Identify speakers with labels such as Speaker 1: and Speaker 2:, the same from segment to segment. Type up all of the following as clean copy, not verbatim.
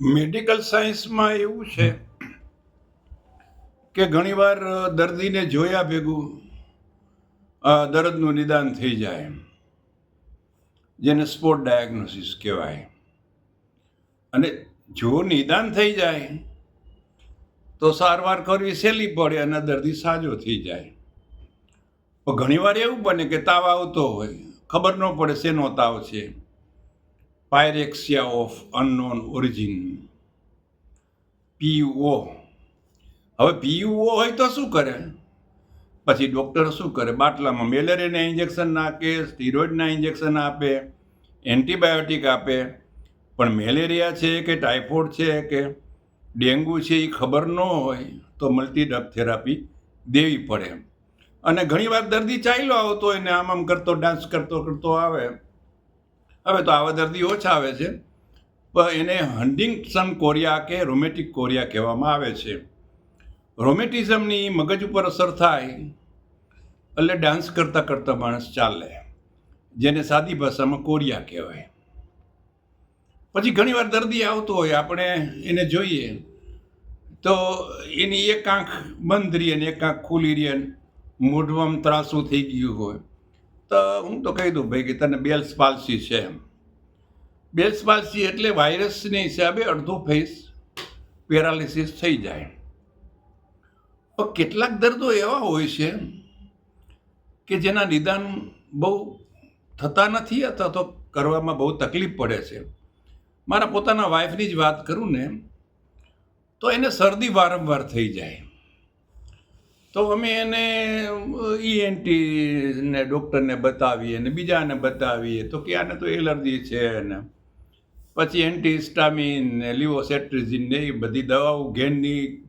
Speaker 1: Medical સાયન્સમાં એવું છે કે ઘણીવાર દર્દીને જોયા ભેગું દર્દનું નિદાન થઈ જાય, જેને સ્પોટ ડાયગ્નોસિસ કહેવાય. અને જો નિદાન થઈ જાય તો સારવાર કરવી સહેલી પડે અને દર્દી સાજો થઈ જાય. પણ ઘણીવાર એવું બને કે તાવ આવતો હોય, ખબર ન પડે શેનો તાવ છે, પાયરેક્સિયા ઓફ અનનોન ઓરિજિન, PUO. હવે PUO હોય તો શું કરે? પછી ડૉક્ટર શું કરે? બાટલામાં મેલેરિયાના ઇન્જેક્શન નાખે, સ્ટીરોઇડના ઇન્જેક્શન આપે, એન્ટીબાયોટિક આપે. પણ મેલેરિયા છે કે ટાઇફોઇડ છે કે ડેન્ગ્યુ છે એ ખબર ન હોય તો મલ્ટી ડ્રગ થેરાપી દેવી પડે. અને ઘણીવાર દર્દી ચાલ્યો આવતો હોય ને આમ કરતો ડાન્સ કરતો કરતો આવે. હવે તો આવા દર્દી ઓછા આવે છે, પણ એને હન્ટિંગ્ટન કોરિયા કે રોમેટિક કોરિયા કહેવામાં આવે છે. રોમેટિઝમની મગજ ઉપર અસર થાય એટલે ડાન્સ કરતાં કરતાં માણસ ચાલે, જેને સાદી ભાષામાં કોરિયા કહેવાય. પછી ઘણીવાર દર્દી આવતો હોય, આપણે એને જોઈએ તો એની એક આંખ બંધ રહી અને એક આંખ ખુલ્લી રહી અને મોઢવામાં ત્રાસું થઈ ગયું હોય તો હું તો કહી દઉં ભાઈ કે તને બેલ્સ પાલ્સી છે. બેલ્સ પાલ્સી એટલે વાયરસની હિસાબે અડધો ફેસ પેરાલિસિસ થઈ જાય. પણ કેટલાક દર્દો એવા હોય છે કે જેના નિદાન બહુ થતા નથી અથવા તો કરવામાં બહુ તકલીફ પડે છે. મારા પોતાના વાઈફની જ વાત કરું ને તો એને શરદી વારંવાર થઈ જાય તો અમે એને ENT ને ડૉક્ટરને બતાવીએ ને બીજાને બતાવીએ તો કે આને તો એલર્જી છે ને પછી એન્ટીહિસ્ટામિન ને લિવોસેટ્રિઝિન ને એ બધી દવાઓ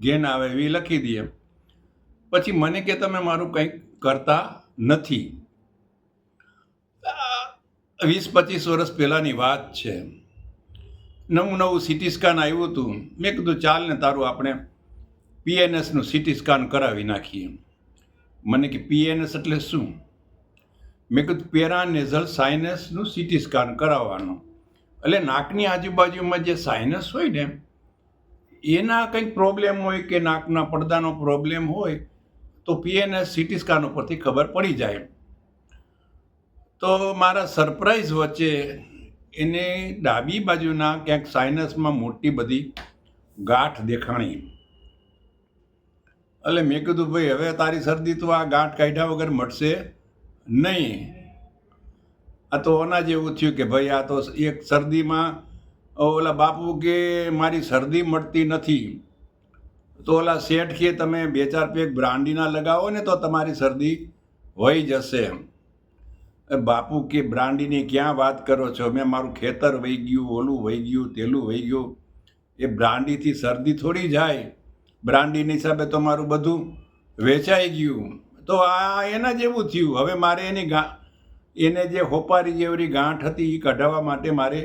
Speaker 1: ઘેન આવે એવી લખી દઈએ. પછી મને કે તમે મારું કંઈક કરતા નથી. 20-25 વર્ષ પહેલાંની વાત છે. નવું સિટી સ્કેન આવ્યું હતું. મેં કીધું ચાલ ને તારું આપણે PNSનું સિટી સ્કેન કરાવી નાખીએ. મને કે PNS એટલે શું? મેં કીધું પેરાનેઝલ સાઇનસનું સિટી સ્કેન કરાવવાનું. એટલે નાકની આજુબાજુમાં જે સાઇનસ હોય ને એના કંઈક પ્રોબ્લેમ હોય કે નાકના પડદાનો પ્રોબ્લેમ હોય તો PNS સિટી સ્કેન ઉપરથી ખબર પડી જાય. તો મારા સરપ્રાઈઝ વચ્ચે એને ડાબી બાજુના ક્યાંક સાઇનસમાં મોટી બધી ગાંઠ દેખાણી. એટલે મેં કીધું ભાઈ હવે તારી શરદી તો આ ગાંઠ કાઢ્યા વગર મટશે નહીં. આ તો ઓના જેવું થયું કે ભાઈ આ તો એક શરદીમાં ઓલા બાપુ કે મારી શરદી મટતી નથી તો ઓલા શેઠ કે તમે 2-4 પેક બ્રાન્ડીના લગાવો ને તો તમારી શરદી વહી જશે. બાપુ કે બ્રાન્ડીની ક્યાં વાત કરો છો? મેં મારું ખેતર વહી ગયું, ઓલું વહી ગયું, તેલું વહી ગયું. એ બ્રાન્ડીથી શરદી થોડી જાય. બ્રાન્ડીની હિસાબે તો મારું બધું વેચાઈ ગયું. તો આ એના જેવું થયું. હવે મારે એને જે હોપારી જેવડી ગાંઠ હતી એ કઢાવવા માટે મારે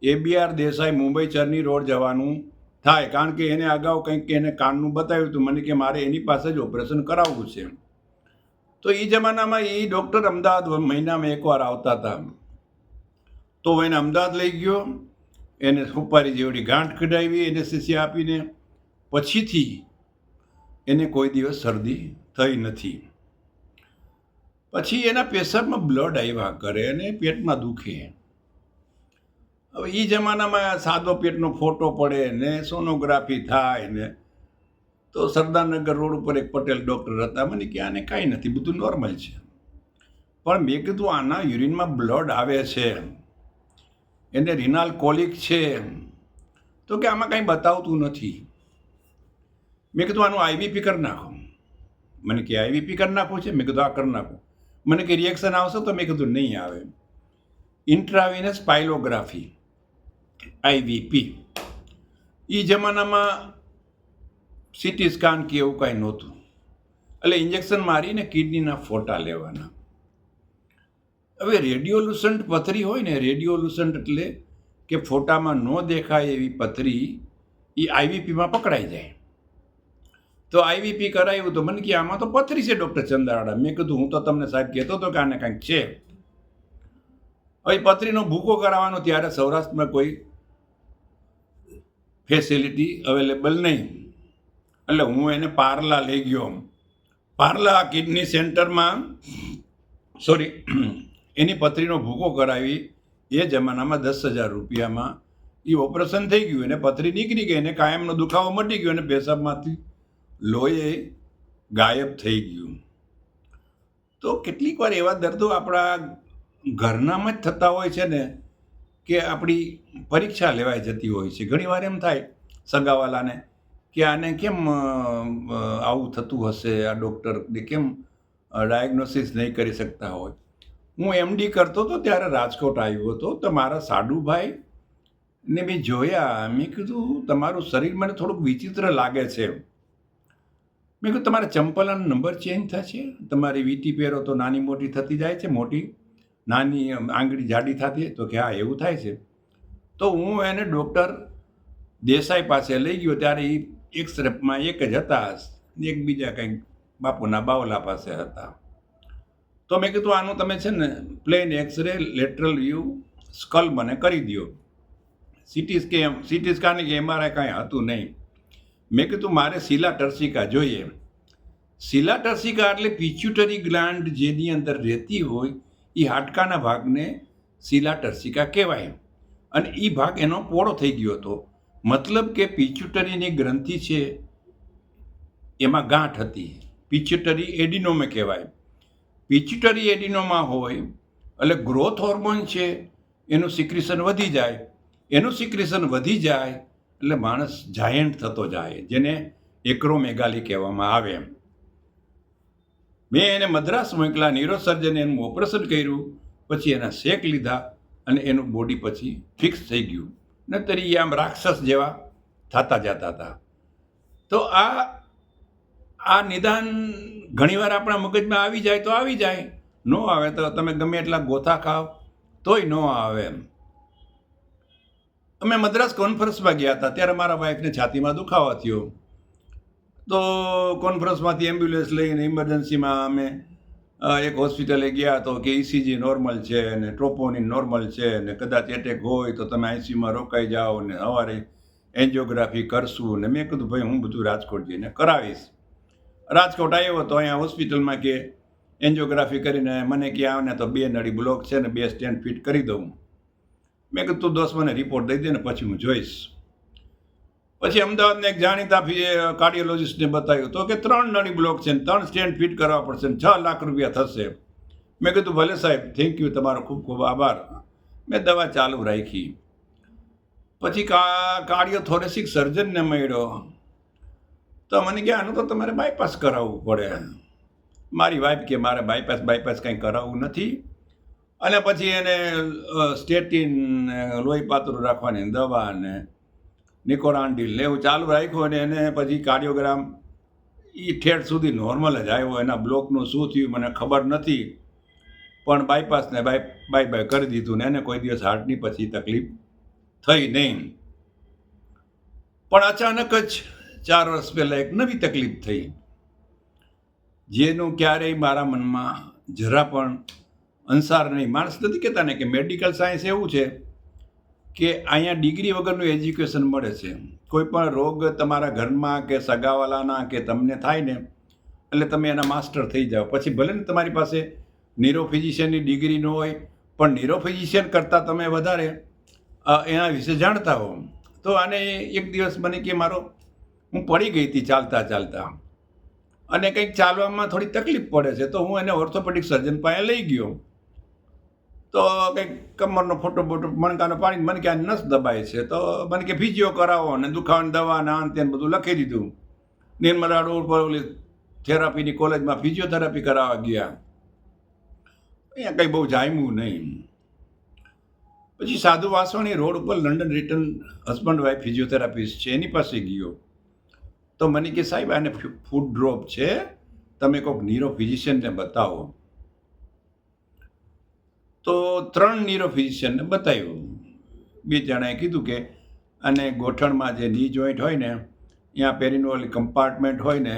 Speaker 1: ABR દેસાઈ મુંબઈ ચરની રોડ જવાનું થાય, કારણ કે એને અગાઉ કંઈક એને કાનનું બતાવ્યું હતું. મને કે મારે એની પાસે જ ઓપરેશન કરાવવું છે. તો એ જમાનામાં એ ડૉક્ટર અમદાવાદ મહિનામાં એકવાર આવતા હતા. તો એને અમદાવાદ લઈ ગયો, એને હોપારી જેવડી ગાંઠ કઢાવી એનેસ્થેસિયા આપીને. પછીથી એને કોઈ દિવસ શરદી થઈ નથી. પછી એના પેશાબમાં બ્લડ આવ્યા કરે અને પેટમાં દુખે. હવે એ જમાનામાં સાદો પેટનો ફોટો પડે ને સોનોગ્રાફી થાય ને તો સરદારનગર રોડ ઉપર એક પટેલ ડૉક્ટર હતા. મને કે આને કાંઈ નથી, બધું નોર્મલ છે. પણ મેં કીધું આના યુરિનમાં બ્લડ આવે છે, એને રિનાલ કોલિક છે, તો કે આમાં કાંઈ બતાવતું નથી. મેં કીધું આનું IVP કરી નાખો. મને કે IVP કરી નાખવું છે? મેં કીધું આ કરી નાખો. મને કે રિએક્શન આવશે? તો મેં કીધું નહીં આવે. ઇન્ટ્રાવિનસ પાઇલોગ્રાફી IVP. એ જમાનામાં સિટી સ્કેન કે એવું કાંઈ નહોતું. એટલે ઇન્જેક્શન મારીને કિડનીના ફોટા લેવાના. હવે રેડિયોલુસન્ટ પથરી હોય ને, રેડિયોલુસન્ટ એટલે કે ફોટામાં ન દેખાય એવી પથરી એ IVPમાં પકડાઈ જાય. તો IVP કરાવ્યું તો મને કે આમાં તો પથરી છે ડૉક્ટર ચંદાવાળા. મેં કીધું હું તો તમને સાહેબ કહેતો હતો કે આને કાંઈક છે. હવે પથરીનો ભૂકો કરાવવાનો ત્યારે સૌરાષ્ટ્રમાં કોઈ ફેસિલિટી અવેલેબલ નહીં. એટલે હું એને પાર્લા લઈ ગયો. પાર્લા કિડની સેન્ટરમાં એની પથરીનો ભૂકો કરાવી. એ જમાનામાં 10,000 રૂપિયામાં એ ઓપરેશન થઈ ગયું, એને પથરી નીકળી ગઈ, એને કાયમનો દુખાવો મટી ગયો, અને પેશાબમાંથી લોહી ગાયબ થઈ ગયું. તો કેટલીક વાર એવા દર્દો આપણા ઘરનામાં જ થતા હોય છે ને, કે આપણી પરીક્ષા લેવાઈ જતી હોય છે. ઘણી વાર એમ થાય સગાવાલાને કે આને કેમ આવું થતું હશે, આ ડૉક્ટર કેમ ડાયગ્નોસિસ નહીં કરી શકતા હોય. હું MD કરતો હતો ત્યારે રાજકોટ આવ્યો હતો, તો મારા સાડુભાઈને મેં જોયા. મેં કીધું તમારું શરીર મને થોડુંક વિચિત્ર લાગે છે. મેં કીધું તમારા ચંપલનો નંબર ચેન્જ થશે, તમારી વીંટી પહેરો તો નાની મોટી થતી જાય છે, મોટી નાની આંગળી જાડી થતી. તો કે હા એવું થાય છે. તો હું એને ડૉક્ટર દેસાઈ પાસે લઈ ગયો. ત્યારે એ એક્સરેમાં એક જ હતા, એક બીજા કંઈક બાપુના બાવલા પાસે હતા. તો મેં કીધું આનું તમે છે ને plain X ray lateral view skull મને કરી દો. સીટી સ્કેન કે MRI કાંઈ હતું નહીં. મેં કીધું મારે શિલા ટર્સિકા જોઈએ. શિલા ટર્સિકા એટલે પિચ્યુટરી ગ્લાન્ડ જેની અંદર રહેતી હોય એ હાડકાના ભાગને શિલા ટર્સિકા કહેવાય. અને એ ભાગ એનો પોળો થઈ ગયો હતો. મતલબ કે પિચ્યુટરીની ગ્રંથિ છે એમાં ગાંઠ હતી. પિચ્યુટરી એડિનોમે કહેવાય. પિચ્યુટરી એડિનોમા હોય એટલે ગ્રોથ હોર્મોન છે એનું સિક્રેશન વધી જાય. એનું સિક્રેશન વધી જાય એટલે માણસ જાયન્ટ થતો જાય, જેને એક્રોમેગાલી કહેવામાં આવે. મેં એને મદ્રાસ મોકલા, ન્યુરોસર્જને એનું ઓપરેશન કર્યું, પછી એના શેક લીધા અને એનું બોડી પછી ફિક્સ થઈ ગયું. નહીતર એ આમ રાક્ષસ જેવા થતા જતા હતા. તો આ નિદાન ઘણીવાર આપણા મગજમાં આવી જાય તો આવી જાય, ન આવે તો તમે ગમે એટલા ગોથા ખાવ તોય ન આવે. અમે મદ્રાસ કોન્ફરન્સમાં ગયા હતા, ત્યારે મારા વાઈફને છાતીમાં દુખાવો થયો. તો કોન્ફરન્સમાંથી એમ્બ્યુલન્સ લઈને ઇમરજન્સીમાં અમે એક હોસ્પિટલે ગયા. તો કે ECG નોર્મલ છે ને ટ્રોપોનિન નોર્મલ છે ને કદાચ એટેક હોય તો તમે ICUમાં રોકાઈ જાઓ ને સવારે એન્જિયોગ્રાફી કરશું. ને મેં કીધું ભાઈ હું બધું રાજકોટ જઈને કરાવીશ. રાજકોટ આવ્યો તો અહીંયા હોસ્પિટલમાં કે એન્જિયોગ્રાફી કરીને મને કે આવને તો 2 નળી બ્લોક છે ને 2 સ્ટેન્ટ ફિટ કરી દઉં. મેં કીધું તું 10 મને રિપોર્ટ દઈ દે ને પછી હું જોઈશ. પછી અમદાવાદને એક જાણીતા કાર્ડિયોલોજિસ્ટને બતાવ્યું તો કે 3 નળી બ્લોક છે ને 3 સ્ટેન્ટ ફિટ કરવા પડશે ને 6 લાખ રૂપિયા થશે. મેં કીધું ભલે સાહેબ, થેન્ક યુ, તમારો ખૂબ ખૂબ આભાર. મેં દવા ચાલુ રાખી. પછી કાર્ડિયોથોરેસિક સર્જનને મળ્યો તો મને કે આનું તો તમારે બાયપાસ કરાવવું પડે. મારી વાઈફ કે મારે બાયપાસ કંઈ કરાવવું નથી. અને પછી એને સ્ટેટિન, લોહી પાતળું રાખવાની દવા ને નિકોરાન્ડિલ ને એવું ચાલુ રાખ્યું. અને એને પછી કાર્ડિયોગ્રામ એ ઠેઠ સુધી નોર્મલ જ આવ્યો. એના બ્લોકનું શું થયું મને ખબર નથી, પણ બાયપાસને બાય કરી દીધું ને એને કોઈ દિવસ હાર્ટની પછી તકલીફ થઈ નહીં. પણ અચાનક જ 4 વર્ષ પહેલાં એક નવી તકલીફ થઈ, જેનું ક્યારેય મારા મનમાં જરા પણ અંસાર નહીં. માણસ નથી કહેતા ને કે મેડિકલ સાયન્સ એવું છે કે અહીંયા ડિગ્રી વગરનું એજ્યુકેશન મળે છે. કોઈ પણ રોગ તમારા ઘરમાં કે સગાવાલાના કે તમને થાય ને એટલે તમે એના માસ્ટર થઈ જાઓ. પછી ભલે ને તમારી પાસે ન્યુરોફિઝિશિયનની ડિગ્રી ન હોય, પણ ન્યુરોફિઝિશિયન કરતાં તમે વધારે એના વિશે જાણતા હો. તો આને એક દિવસ મને કે હું પડી ગઈ હતી ચાલતા અને કંઈક ચાલવામાં થોડી તકલીફ પડે છે. તો હું એને ઓર્થોપેડિક સર્જન પાસે લઈ ગયો. તો કંઈક કમરનો ફોટો મણકાનો પાણી, મને કે આ નસ દબાય છે. તો મને કે ફિઝિયો કરાવો અને દુખાવાની દવા ને આન તેને બધું લખી દીધું. નિર્મલા રોડ પર ઓલી થેરાપીની કોલેજમાં ફિઝિયોથેરાપી કરાવવા ગયા. અહીંયા કંઈ બહુ જામ્યું નહીં. પછી સાધુ વાસવાણી રોડ ઉપર London return husband wife physiotherapist છે એની પાસે ગયો. તો મને કે સાહેબ આને ફૂડ ડ્રોપ છે, તમે કોઈક ન્યુરોફિઝિશિયનને બતાવો. તો 3 ન્યુરોફિઝિશિયનને બતાવ્યું. 2 જણાએ કીધું કે અને ગોઠણમાં જે ની જોઈન્ટ હોય ને ત્યાં પેરિનોલ કમ્પાર્ટમેન્ટ હોય ને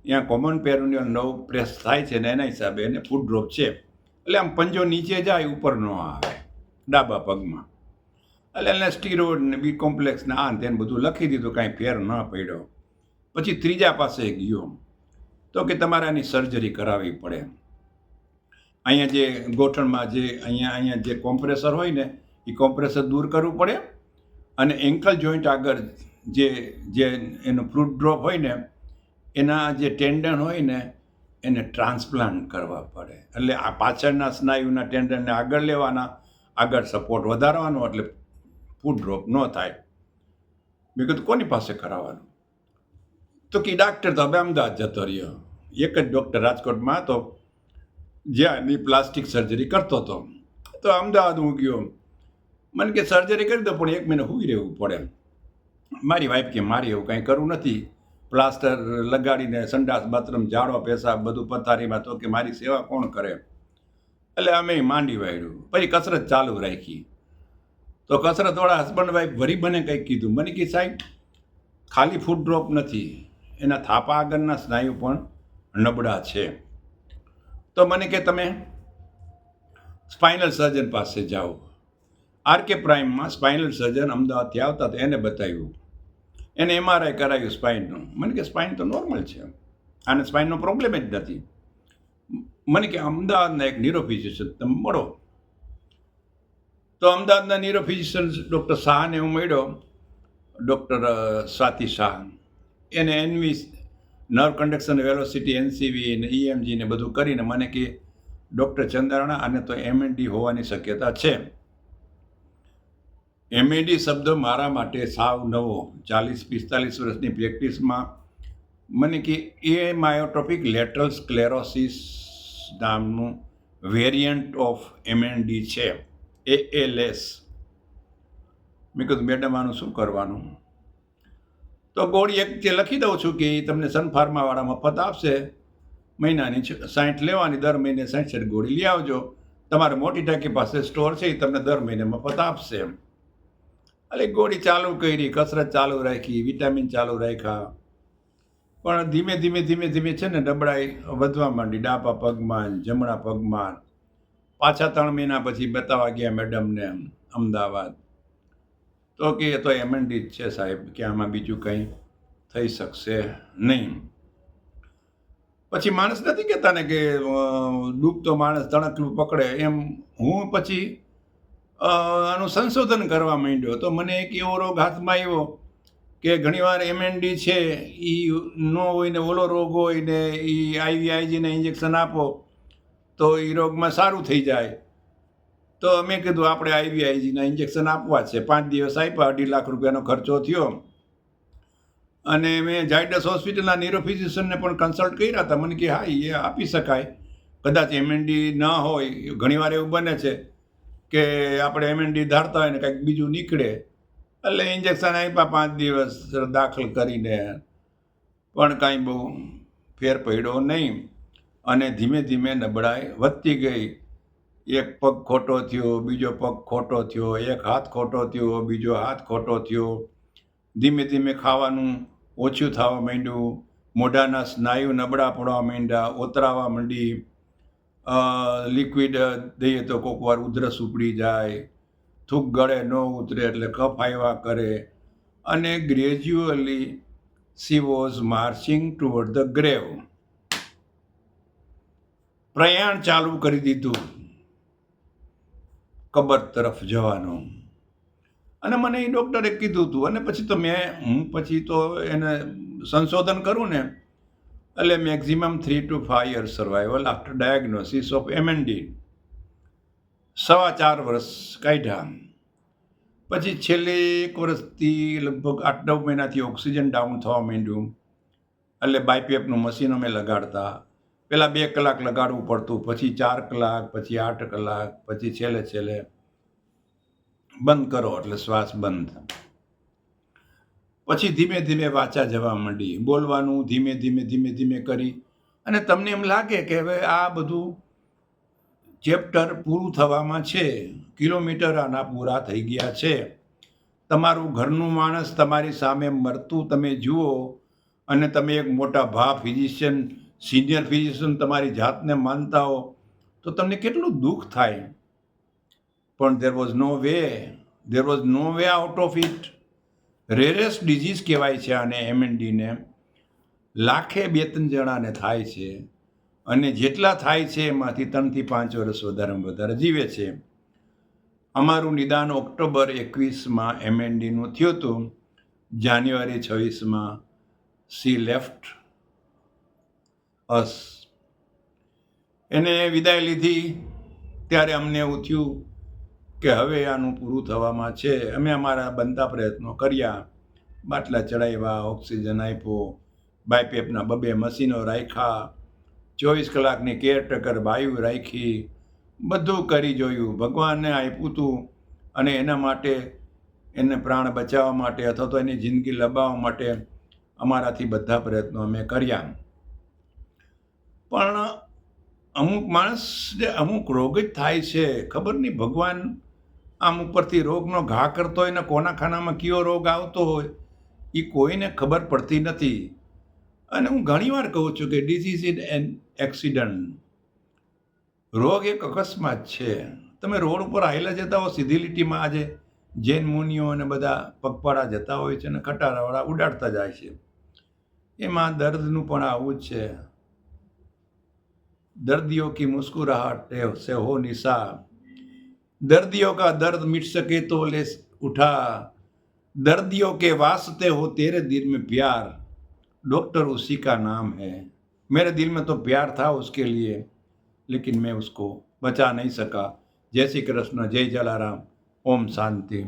Speaker 1: ત્યાં કોમન પેરિનોલ નવ પ્રેસ થાય છે ને એના હિસાબે એને ફૂડ ડ્રોપ છે. એટલે આમ પંજો નીચે જાય ઉપર ન આવે ડાબા પગમાં. એટલે એને સ્ટીરોઇડ ને બી કોમ્પ્લેક્સ ને આ ને તેને બધું લખી દીધું, કાંઈ ફેર ન પડ્યો. પછી ત્રીજા પાસે ગયો તો કે તમારે આની સર્જરી કરાવવી પડે. અહીંયા જે ગોઠણમાં જે અહીંયા જે કોમ્પ્રેસર હોય ને એ કોમ્પ્રેસર દૂર કરવું પડે, અને એન્કલ જોઈન્ટ આગળ જે જે એનો ફ્રૂટ ડ્રોપ હોય ને એના જે ટેન્ડન હોય ને એને ટ્રાન્સપ્લાન્ટ કરવા પડે. એટલે આ પાછળના સ્નાયુના ટેન્ડનને આગળ લેવાના, આગળ સપોર્ટ વધારવાનો, એટલે ફૂટ ડ્રોપ ન થાય. મેં કીધું કોની પાસે કરાવવાનું? તો કે ડાક્ટર તો હવે અમદાવાદ જતો રહ્યો. એક જ ડૉક્ટર રાજકોટમાં હતો જ્યાં એની પ્લાસ્ટિક સર્જરી કરતો હતો. તો અમદાવાદ હું ગયો. મને કે સર્જરી કરી દો, પણ 1 મહિને સૂઈ રહેવું પડે. મારી વાઈફ કે મારે એવું કાંઈ કરવું નથી, પ્લાસ્ટર લગાડીને સંડાસ બાથરૂમ ઝાડો પેશાબ બધું પથારીમાં, તો કે મારી સેવા કોણ કરે? એટલે અમે માંડી વાળ્યું. પછી કસરત ચાલુ રાખી. તો કસરતવાળા હસબન્ડ વાઈફ વરી મને કંઈક કીધું. મને કે સાહેબ ખાલી ફૂટ ડ્રોપ નથી, એના થાપા આગળના સ્નાયુ પણ નબળા છે. તો મને કે તમે સ્પાઇનલ સર્જન પાસે જાઓ. આરકે પ્રાઇમમાં સ્પાઇનલ સર્જન અમદાવાદથી આવતા હતા, એને બતાવ્યું. એને MRI કરાવ્યું સ્પાઇનનું. મને કે સ્પાઇન તો નોર્મલ છે, આને સ્પાઇનનો પ્રોબ્લેમ જ નથી. મને કે અમદાવાદના એક ન્યુરોફિઝિશિયન તમે મળો. તો અમદાવાદના ન્યુરોફિઝિશિયન ડૉક્ટર શાહને હું મળ્યો, ડૉક્ટર સ્વાતિ શાહ. એને NV nerve conduction velocity NCV ને EMG ને બધું કરીને મને કે ડૉક્ટર ચંદ્રાણા આને તો MND હોવાની શક્યતા છે. MND શબ્દ મારા માટે સાવ નવો. 40-45 વર્ષની પ્રેક્ટિસમાં મને કે એ માયોટ્રોપિક લેટરલ સ્ક્લેરોસિસ નામનું વેરિયન્ટ ઓફ MND છે, ALS. મેં કીધું મેડમ આનું શું કરવાનું? તો ગોળી એક જે લખી દઉં છું કે તમને સન ફાર્માવાળા મફત આપશે, મહિનાની 60 લેવાની, દર મહિને 60 ગોળી લઈ આવજો. તમારે મોટી ટાંકી પાસે સ્ટોર છે, એ તમને દર મહિને મફત આપશે. એટલે ગોળી ચાલુ કરી, કસરત ચાલુ રાખી, વિટામિન ચાલુ રાખ્યા. પણ ધીમે ધીમે છે ને નબળાઈ વધવા માંડી, ડાબા પગમાં, જમણા પગમાં. પાછા 3 મહિના પછી બતાવવા ગયા મેડમને અમદાવાદ. તો કે એ તો MND જ છે સાહેબ, કે આમાં બીજું કંઈ થઈ શકશે નહીં. પછી માણસ નથી કહેતા ને કે ડૂબતો માણસ તણખલું પકડે એમ. હું પછી આનું સંશોધન કરવા માંડ્યો. તો મને એક એવો રોગ હાથમાં આવ્યો કે ઘણીવાર MND છે એ ન હોય ને ઓલો રોગ હોય ને એ IVIGને ઇન્જેક્શન આપો તો એ રોગમાં સારું થઈ જાય. તો મેં કીધું આપણે IVIGના ઇન્જેક્શન આપવા છે. 5 દિવસ આપ્યા, 2.5 લાખ રૂપિયાનો ખર્ચો થયો. અને મેં ઝાયડસ હોસ્પિટલના ન્યુરોફિઝિશિયનને પણ કન્સલ્ટ કર્યા હતા. મને કે હા એ આપી શકાય, કદાચ MND ન હોય. ઘણીવાર એવું બને છે કે આપણે MND ધારતા હોય ને કંઈક બીજું નીકળે, એટલે ઇન્જેક્શન આપ્યા 5 દિવસ દાખલ કરીને, પણ કાંઈ બહુ ફેર પડ્યો નહીં. અને ધીમે ધીમે નબળાઈ વધતી ગઈ. એક પગ ખોટો થયો, બીજો પગ ખોટો થયો, એક હાથ ખોટો થયો, બીજો હાથ ખોટો થયો. ધીમે ધીમે ખાવાનું ઓછું થવા માંડ્યું, મોઢાના સ્નાયુ નબળા પડવા માંડ્યા, ઓતરાવા માંડી. લિક્વિડ દઈએ તો કોઈક વાર ઉધરસ ઉપડી જાય, થૂક ગળે ન ઉતરે એટલે કફ આવ્યા કરે. અને gradually she was marching toward the grave. પ્રયાણ ચાલુ કરી દીધું કબર તરફ જવાનું. અને મને એ ડૉક્ટરે કીધું હતું. અને પછી તો હું પછી તો એને સંશોધન કરું ને, એટલે maximum 3 to 5 years survival after diagnosis of MND. 4.25 વર્ષ કાઢ્યા. પછી છેલ્લે 1 વર્ષથી લગભગ 8-9 મહિનાથી ઓક્સિજન ડાઉન થવા માંડ્યું. એટલે બાયપેપનું મશીન અમે લગાડતા. પહેલાં 2 કલાક લગાડવું પડતું, પછી 4 કલાક, પછી 8 કલાક, પછી છેલ્લે બંધ કરો એટલે શ્વાસ બંધ. પછી ધીમે ધીમે વાચા જવા માંડી, બોલવાનું ધીમે ધીમે કરી. અને તમને એમ લાગે કે હવે આ બધું ચેપ્ટર પૂરું થવામાં છે, કિલોમીટર આના પૂરા થઈ ગયા છે. તમારું ઘરનું માણસ તમારી સામે મરતું તમે જુઓ, અને તમે એક મોટા ફિઝિશિયન, સિનિયર ફિઝિશિયન તમારી જાતને માનતા હો, તો તમને કેટલું દુઃખ થાય. પણ there was no way. There was no way out of it. Rarest disease કહેવાય છે આને, MNDને. લાખે 2-3 જણાને થાય છે, અને જેટલા થાય છે એમાંથી 3 થી 5 વર્ષ વધારેમાં વધારે જીવે છે. અમારું નિદાન ઓક્ટોબર 21માં MNDનું થયું હતું. જાન્યુઆરી 26માં સી લેફ્ટ અસ. એને વિદાય લીધી ત્યારે અમને એવું થયું કે હવે આનું પૂરું થવામાં છે. અમે અમારા બનતા પ્રયત્નો કર્યા, બાટલા ચડાવ્યા, ઓક્સિજન આપ્યો, બાયપેપના 2 મશીનો રાખ્યા, 24 કલાકની કેરટેકર બાયુ રાખી, બધું કરી જોયું. ભગવાનને આપ્યું હતું, અને એના માટે, એને પ્રાણ બચાવવા માટે અથવા તો એની જિંદગી લંબાવવા માટે અમારાથી બધા પ્રયત્નો અમે કર્યા. પણ અમુક માણસને અમુક રોગ જ થાય છે, ખબર નહીં ભગવાન આમ ઉપરથી રોગનો ઘા કરતો હોય ને કોના ખાનામાં કયો રોગ આવતો હોય એ કોઈને ખબર પડતી નથી. અને હું ઘણીવાર કહું છું કે ડિઝીઝ ઇઝ એન એક્સિડન્ટ. રોગ એક અકસ્માત છે. તમે રોડ ઉપર હાઈલા જતા હો સીધી લીટીમાં, આજે જૈન મુનિઓ અને બધા પગપાળા જતા હોય છે અને ખટારાવાળા ઉડાડતા જાય છે. એમાં દર્દનું પણ આવું જ છે. દર્દીઓ કી મુસ્કુરાહટ से हो निशा, दर्दियों का दर्द मिट सके तो ले उठा, दर्दियों के वास्ते हो तेरे दिल में प्यार, डॉक्टर उसी का नाम है. मेरे दिल में तो प्यार था उसके लिए, लेकिन मैं उसको बचा नहीं सका. जय श्री कृष्ण, जय जलाराम, ओम शांति.